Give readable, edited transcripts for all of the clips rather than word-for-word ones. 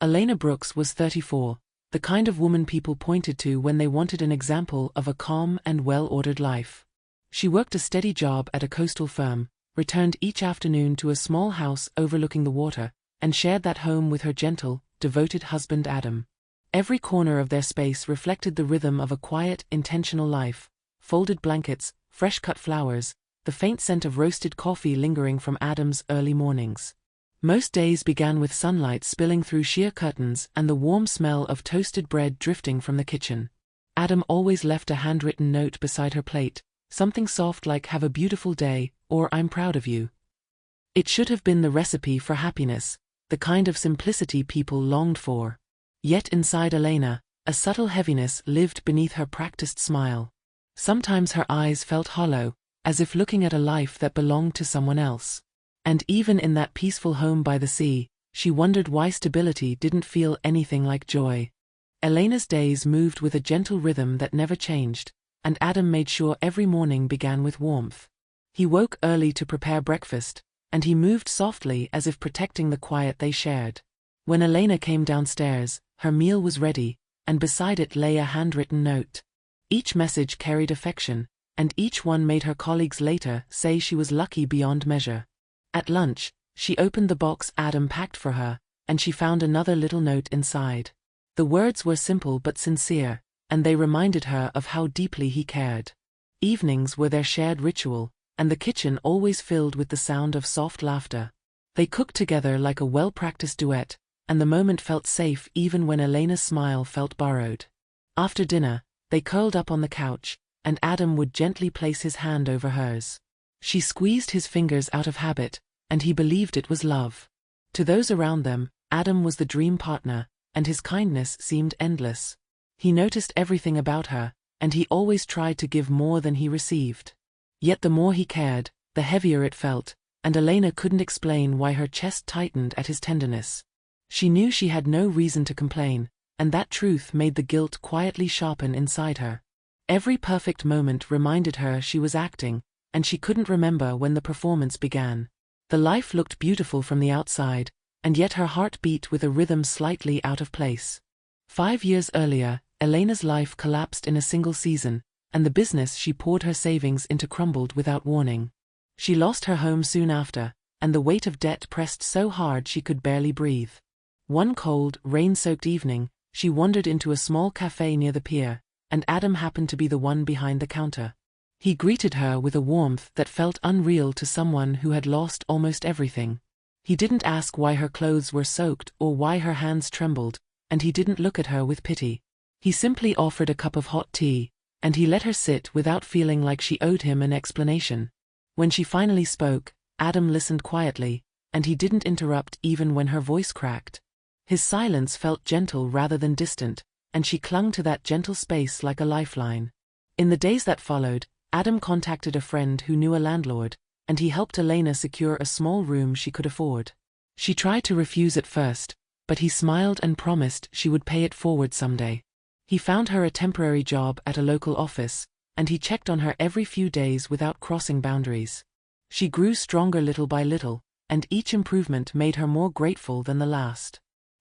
Elena Brooks was 34, the kind of woman people pointed to when they wanted an example of a calm and well-ordered life. She worked a steady job at a coastal firm, returned each afternoon to a small house overlooking the water, and shared that home with her gentle, devoted husband Adam. Every corner of their space reflected the rhythm of a quiet, intentional life: folded blankets, fresh-cut flowers, the faint scent of roasted coffee lingering from Adam's early mornings. Most days began with sunlight spilling through sheer curtains and the warm smell of toasted bread drifting from the kitchen. Adam always left a handwritten note beside her plate, something soft like "Have a beautiful day" or "I'm proud of you." It should have been the recipe for happiness, the kind of simplicity people longed for. Yet inside Elena, a subtle heaviness lived beneath her practiced smile. Sometimes her eyes felt hollow, as if looking at a life that belonged to someone else. And even in that peaceful home by the sea, she wondered why stability didn't feel anything like joy. Elena's days moved with a gentle rhythm that never changed, and Adam made sure every morning began with warmth. He woke early to prepare breakfast, and he moved softly as if protecting the quiet they shared. When Elena came downstairs, her meal was ready, and beside it lay a handwritten note. Each message carried affection, and each one made her colleagues later say she was lucky beyond measure. At lunch, she opened the box Adam packed for her, and she found another little note inside. The words were simple but sincere, and they reminded her of how deeply he cared. Evenings were their shared ritual, and the kitchen always filled with the sound of soft laughter. They cooked together like a well-practiced duet, and the moment felt safe even when Elena's smile felt borrowed. After dinner, they curled up on the couch, and Adam would gently place his hand over hers. She squeezed his fingers out of habit, and he believed it was love. To those around them, Adam was the dream partner, and his kindness seemed endless. He noticed everything about her, and he always tried to give more than he received. Yet the more he cared, the heavier it felt, and Elena couldn't explain why her chest tightened at his tenderness. She knew she had no reason to complain, and that truth made the guilt quietly sharpen inside her. Every perfect moment reminded her she was acting, and she couldn't remember when the performance began. The life looked beautiful from the outside, and yet her heart beat with a rhythm slightly out of place. 5 years earlier, Elena's life collapsed in a single season, and the business she poured her savings into crumbled without warning. She lost her home soon after, and the weight of debt pressed so hard she could barely breathe. One cold, rain-soaked evening, she wandered into a small cafe near the pier, and Adam happened to be the one behind the counter. He greeted her with a warmth that felt unreal to someone who had lost almost everything. He didn't ask why her clothes were soaked or why her hands trembled, and he didn't look at her with pity. He simply offered a cup of hot tea, and he let her sit without feeling like she owed him an explanation. When she finally spoke, Adam listened quietly, and he didn't interrupt even when her voice cracked. His silence felt gentle rather than distant, and she clung to that gentle space like a lifeline. In the days that followed, Adam contacted a friend who knew a landlord, and he helped Elena secure a small room she could afford. She tried to refuse at first, but he smiled and promised she would pay it forward someday. He found her a temporary job at a local office, and he checked on her every few days without crossing boundaries. She grew stronger little by little, and each improvement made her more grateful than the last.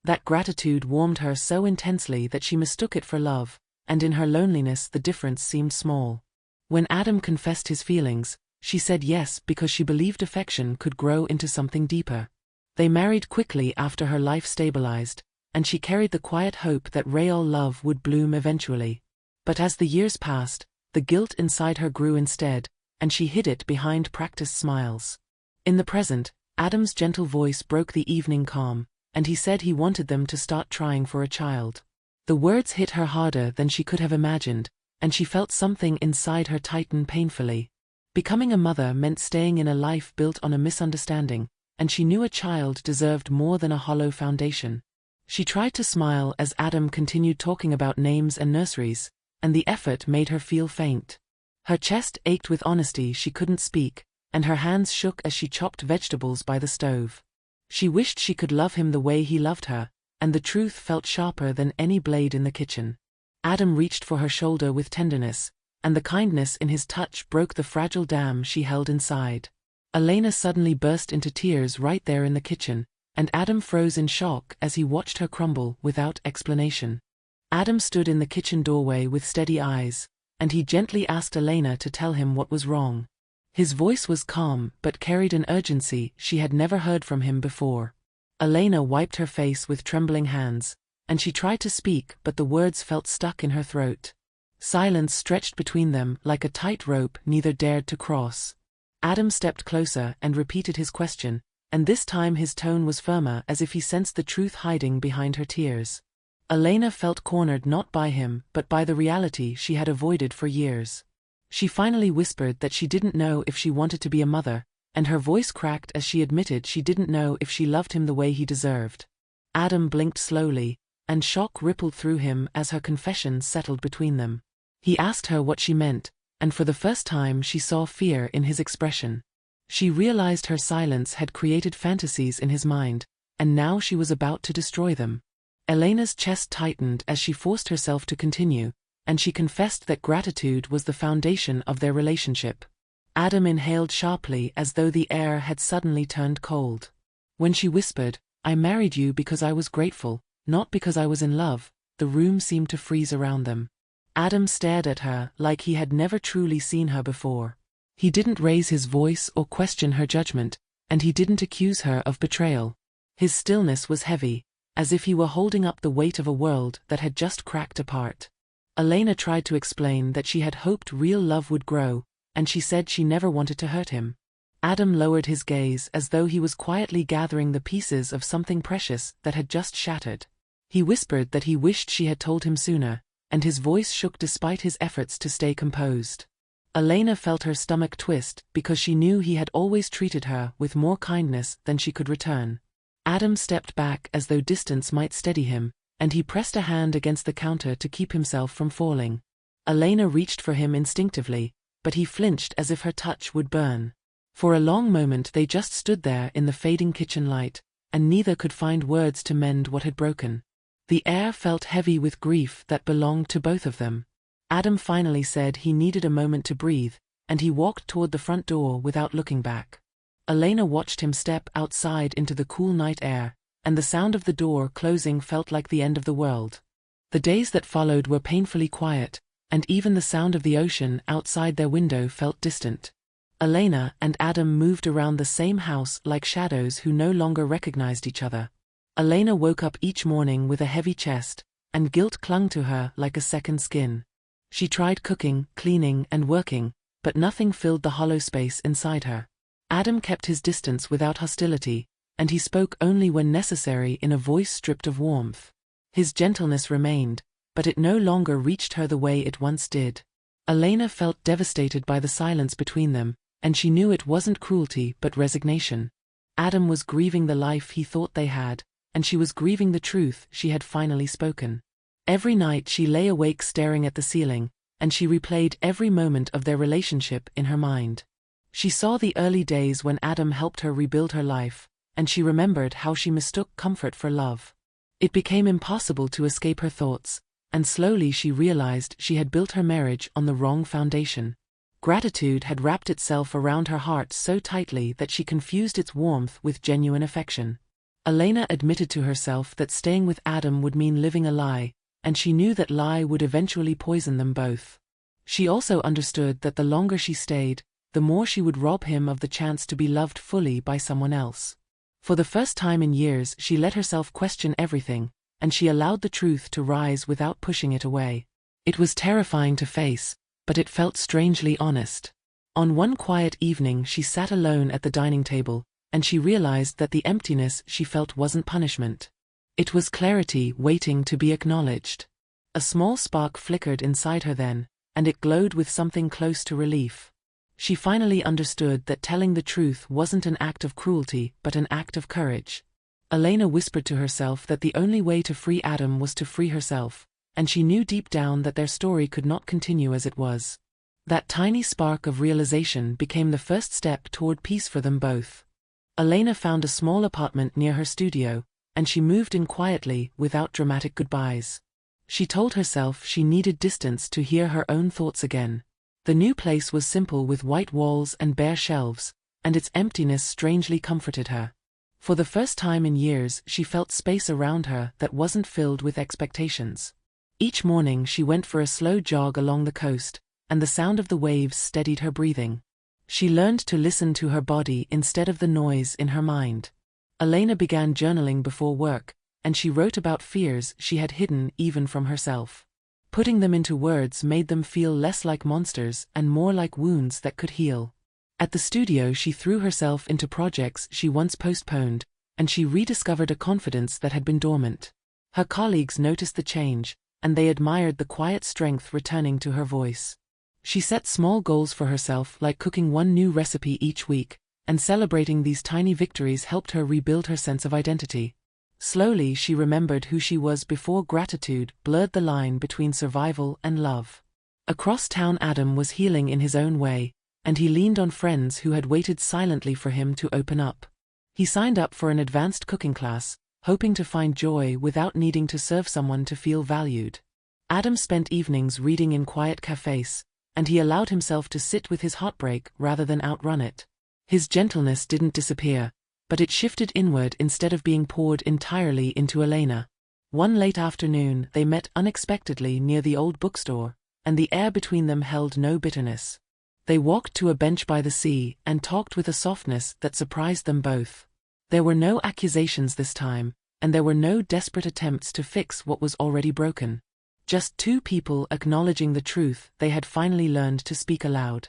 That gratitude warmed her so intensely that she mistook it for love, and in her loneliness the difference seemed small. When Adam confessed his feelings, she said yes because she believed affection could grow into something deeper. They married quickly after her life stabilized, and she carried the quiet hope that real love would bloom eventually. But as the years passed, the guilt inside her grew instead, and she hid it behind practiced smiles. In the present, Adam's gentle voice broke the evening calm, and he said he wanted them to start trying for a child. The words hit her harder than she could have imagined, and she felt something inside her tighten painfully. Becoming a mother meant staying in a life built on a misunderstanding, and she knew a child deserved more than a hollow foundation. She tried to smile as Adam continued talking about names and nurseries, and the effort made her feel faint. Her chest ached with honesty she couldn't speak, and her hands shook as she chopped vegetables by the stove. She wished she could love him the way he loved her, and the truth felt sharper than any blade in the kitchen. Adam reached for her shoulder with tenderness, and the kindness in his touch broke the fragile dam she held inside. Elena suddenly burst into tears right there in the kitchen, and Adam froze in shock as he watched her crumble without explanation. Adam stood in the kitchen doorway with steady eyes, and he gently asked Elena to tell him what was wrong. His voice was calm but carried an urgency she had never heard from him before. Elena wiped her face with trembling hands, and she tried to speak but the words felt stuck in her throat. Silence stretched between them like a tight rope neither dared to cross. Adam stepped closer and repeated his question, and this time his tone was firmer as if he sensed the truth hiding behind her tears. Elena felt cornered not by him but by the reality she had avoided for years. She finally whispered that she didn't know if she wanted to be a mother, and her voice cracked as she admitted she didn't know if she loved him the way he deserved. Adam blinked slowly, and shock rippled through him as her confession settled between them. He asked her what she meant, and for the first time she saw fear in his expression. She realized her silence had created fantasies in his mind, and now she was about to destroy them. Elena's chest tightened as she forced herself to continue, and she confessed that gratitude was the foundation of their relationship. Adam inhaled sharply as though the air had suddenly turned cold. When she whispered, "I married you because I was grateful, not because I was in love," the room seemed to freeze around them. Adam stared at her like he had never truly seen her before. He didn't raise his voice or question her judgment, and he didn't accuse her of betrayal. His stillness was heavy, as if he were holding up the weight of a world that had just cracked apart. Elena tried to explain that she had hoped real love would grow, and she said she never wanted to hurt him. Adam lowered his gaze as though he was quietly gathering the pieces of something precious that had just shattered. He whispered that he wished she had told him sooner, and his voice shook despite his efforts to stay composed. Elena felt her stomach twist because she knew he had always treated her with more kindness than she could return. Adam stepped back as though distance might steady him, and he pressed a hand against the counter to keep himself from falling. Elena reached for him instinctively, but he flinched as if her touch would burn. For a long moment they just stood there in the fading kitchen light, and neither could find words to mend what had broken. The air felt heavy with grief that belonged to both of them. Adam finally said he needed a moment to breathe, and he walked toward the front door without looking back. Elena watched him step outside into the cool night air, and the sound of the door closing felt like the end of the world. The days that followed were painfully quiet, and even the sound of the ocean outside their window felt distant. Elena and Adam moved around the same house like shadows who no longer recognized each other. Elena woke up each morning with a heavy chest, and guilt clung to her like a second skin. She tried cooking, cleaning, and working, but nothing filled the hollow space inside her. Adam kept his distance without hostility, and he spoke only when necessary in a voice stripped of warmth. His gentleness remained, but it no longer reached her the way it once did. Elena felt devastated by the silence between them, and she knew it wasn't cruelty but resignation. Adam was grieving the life he thought they had, and she was grieving the truth she had finally spoken. Every night she lay awake staring at the ceiling, and she replayed every moment of their relationship in her mind. She saw the early days when Adam helped her rebuild her life, and she remembered how she mistook comfort for love. It became impossible to escape her thoughts, and slowly she realized she had built her marriage on the wrong foundation. Gratitude had wrapped itself around her heart so tightly that she confused its warmth with genuine affection. Elena admitted to herself that staying with Adam would mean living a lie, and she knew that lie would eventually poison them both. She also understood that the longer she stayed, the more she would rob him of the chance to be loved fully by someone else. For the first time in years she let herself question everything, and she allowed the truth to rise without pushing it away. It was terrifying to face, but it felt strangely honest. On one quiet evening she sat alone at the dining table, and she realized that the emptiness she felt wasn't punishment. It was clarity waiting to be acknowledged. A small spark flickered inside her then, and it glowed with something close to relief. She finally understood that telling the truth wasn't an act of cruelty but an act of courage. Elena whispered to herself that the only way to free Adam was to free herself, and she knew deep down that their story could not continue as it was. That tiny spark of realization became the first step toward peace for them both. Elena found a small apartment near her studio, and she moved in quietly without dramatic goodbyes. She told herself she needed distance to hear her own thoughts again. The new place was simple with white walls and bare shelves, and its emptiness strangely comforted her. For the first time in years, she felt space around her that wasn't filled with expectations. Each morning she went for a slow jog along the coast, and the sound of the waves steadied her breathing. She learned to listen to her body instead of the noise in her mind. Elena began journaling before work, and she wrote about fears she had hidden even from herself. Putting them into words made them feel less like monsters and more like wounds that could heal. At the studio she threw herself into projects she once postponed, and she rediscovered a confidence that had been dormant. Her colleagues noticed the change, and they admired the quiet strength returning to her voice. She set small goals for herself, like cooking one new recipe each week, and celebrating these tiny victories helped her rebuild her sense of identity. Slowly she remembered who she was before gratitude blurred the line between survival and love. Across town Adam was healing in his own way, and he leaned on friends who had waited silently for him to open up. He signed up for an advanced cooking class, hoping to find joy without needing to serve someone to feel valued. Adam spent evenings reading in quiet cafes, and he allowed himself to sit with his heartbreak rather than outrun it. His gentleness didn't disappear, but it shifted inward instead of being poured entirely into Elena. One late afternoon they met unexpectedly near the old bookstore, and the air between them held no bitterness. They walked to a bench by the sea and talked with a softness that surprised them both. There were no accusations this time, and there were no desperate attempts to fix what was already broken. Just two people acknowledging the truth they had finally learned to speak aloud.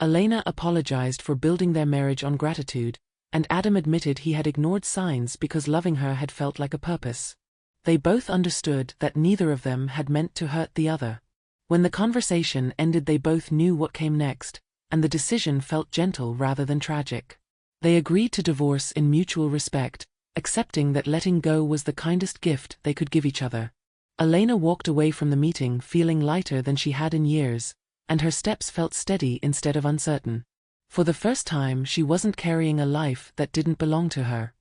Elena apologized for building their marriage on gratitude, and Adam admitted he had ignored signs because loving her had felt like a purpose. They both understood that neither of them had meant to hurt the other. When the conversation ended they both knew what came next, and the decision felt gentle rather than tragic. They agreed to divorce in mutual respect, accepting that letting go was the kindest gift they could give each other. Elena walked away from the meeting feeling lighter than she had in years, and her steps felt steady instead of uncertain. For the first time she wasn't carrying a life that didn't belong to her.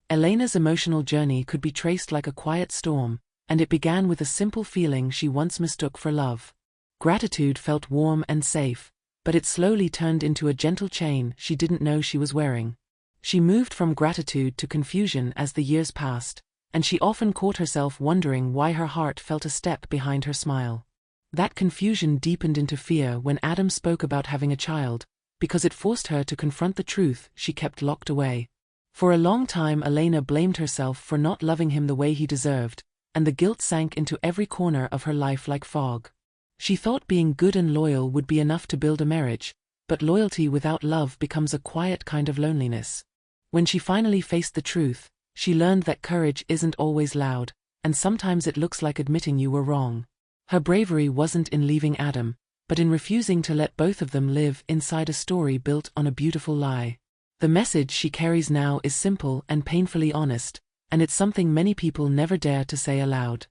Elena's emotional journey could be traced like a quiet storm, and it began with a simple feeling she once mistook for love. Gratitude felt warm and safe, but it slowly turned into a gentle chain she didn't know she was wearing. She moved from gratitude to confusion as the years passed, and she often caught herself wondering why her heart felt a step behind her smile. That confusion deepened into fear when Adam spoke about having a child, because it forced her to confront the truth she kept locked away. For a long time Elena blamed herself for not loving him the way he deserved, and the guilt sank into every corner of her life like fog. She thought being good and loyal would be enough to build a marriage, but loyalty without love becomes a quiet kind of loneliness. When she finally faced the truth, she learned that courage isn't always loud, and sometimes it looks like admitting you were wrong. Her bravery wasn't in leaving Adam, but in refusing to let both of them live inside a story built on a beautiful lie. The message she carries now is simple and painfully honest, and it's something many people never dare to say aloud.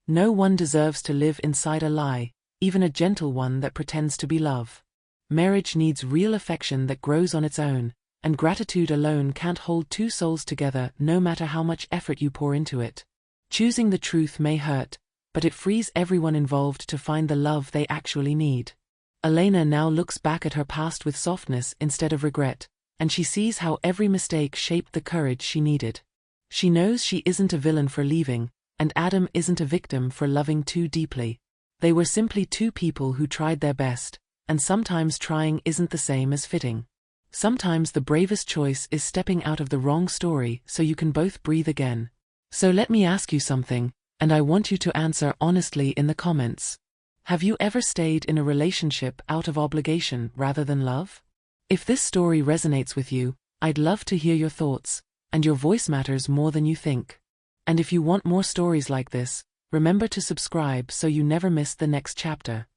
No one deserves to live inside a lie, even a gentle one that pretends to be love. Marriage needs real affection that grows on its own, and gratitude alone can't hold two souls together no matter how much effort you pour into it. Choosing the truth may hurt, but it frees everyone involved to find the love they actually need. Elena now looks back at her past with softness instead of regret, and she sees how every mistake shaped the courage she needed. She knows she isn't a villain for leaving, and Adam isn't a victim for loving too deeply. They were simply two people who tried their best, and sometimes trying isn't the same as fitting. Sometimes the bravest choice is stepping out of the wrong story so you can both breathe again. So let me ask you something, and I want you to answer honestly in the comments. Have you ever stayed in a relationship out of obligation rather than love? If this story resonates with you, I'd love to hear your thoughts, and your voice matters more than you think. And if you want more stories like this, remember to subscribe so you never miss the next chapter.